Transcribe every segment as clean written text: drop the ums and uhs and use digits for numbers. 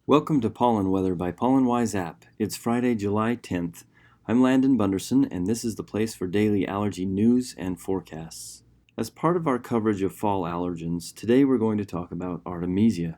Welcome to Pollen Weather by Pollen Wise App. It's Friday, July 10th. I'm Landon Bunderson, and this is the place for daily allergy news and forecasts. As part of our coverage of fall allergens, today we're going to talk about Artemisia.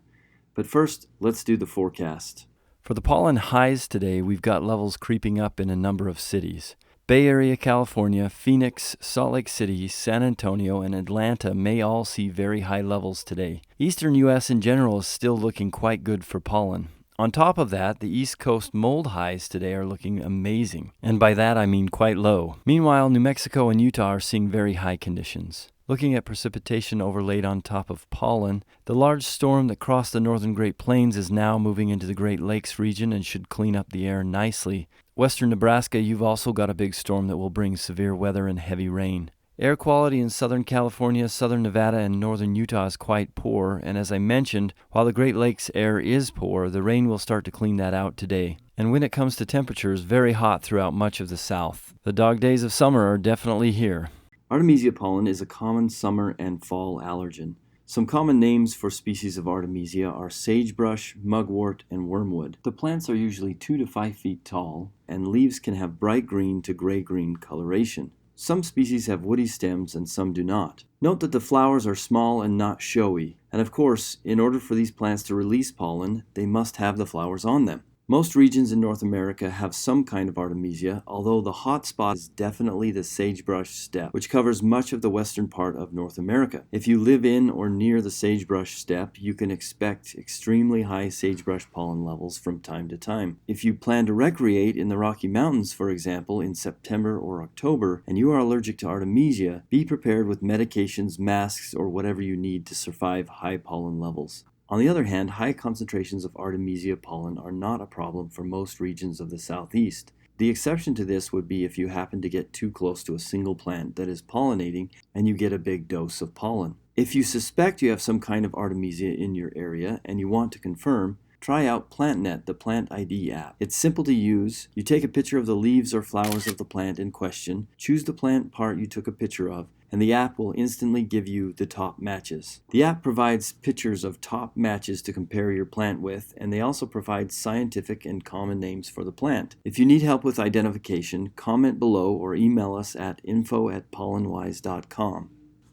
But first, let's do the forecast. For the pollen highs today, we've got levels creeping up in a number of cities. Bay Area, California, Phoenix, Salt Lake City, San Antonio, and Atlanta may all see very high levels today. Eastern U.S. in general is still looking quite good for pollen. On top of that, the East Coast mold highs today are looking amazing, and by that I mean quite low. Meanwhile, New Mexico and Utah are seeing very high conditions. Looking at precipitation overlaid on top of pollen, the large storm that crossed the northern Great Plains is now moving into the Great Lakes region and should clean up the air nicely. Western Nebraska, you've also got a big storm that will bring severe weather and heavy rain. Air quality in Southern California, Southern Nevada, and Northern Utah is quite poor, and as I mentioned, while the Great Lakes air is poor, the rain will start to clean that out today. And when it comes to temperatures, very hot throughout much of the South. The dog days of summer are definitely here. Artemisia pollen is a common summer and fall allergen. Some common names for species of Artemisia are sagebrush, mugwort, and wormwood. The plants are usually 2 to 5 feet tall, and leaves can have bright green to gray-green coloration. Some species have woody stems and some do not. Note that the flowers are small and not showy, and of course, in order for these plants to release pollen, they must have the flowers on them. Most regions in North America have some kind of Artemisia, although the hot spot is definitely the sagebrush steppe, which covers much of the western part of North America. If you live in or near the sagebrush steppe, you can expect extremely high sagebrush pollen levels from time to time. If you plan to recreate in the Rocky Mountains, for example, in September or October, and you are allergic to Artemisia, be prepared with medications, masks, or whatever you need to survive high pollen levels. On the other hand, high concentrations of Artemisia pollen are not a problem for most regions of the southeast. The exception to this would be if you happen to get too close to a single plant that is pollinating and you get a big dose of pollen. If you suspect you have some kind of Artemisia in your area and you want to confirm, try out PlantNet, the Plant ID app. It's simple to use. You take a picture of the leaves or flowers of the plant in question, choose the plant part you took a picture of, and the app will instantly give you the top matches. The app provides pictures of top matches to compare your plant with, and they also provide scientific and common names for the plant. If you need help with identification, comment below or email us at info@pollenwise.com.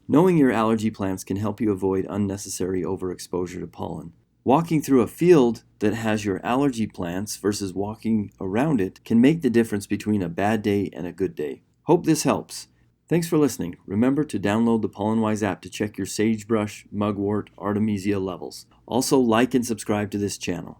Knowing your allergy plants can help you avoid unnecessary overexposure to pollen. Walking through a field that has your allergy plants versus walking around it can make the difference between a bad day and a good day. Hope this helps. Thanks for listening. Remember to download the Pollen Wise app to check your sagebrush, mugwort, Artemisia levels. Also, like and subscribe to this channel.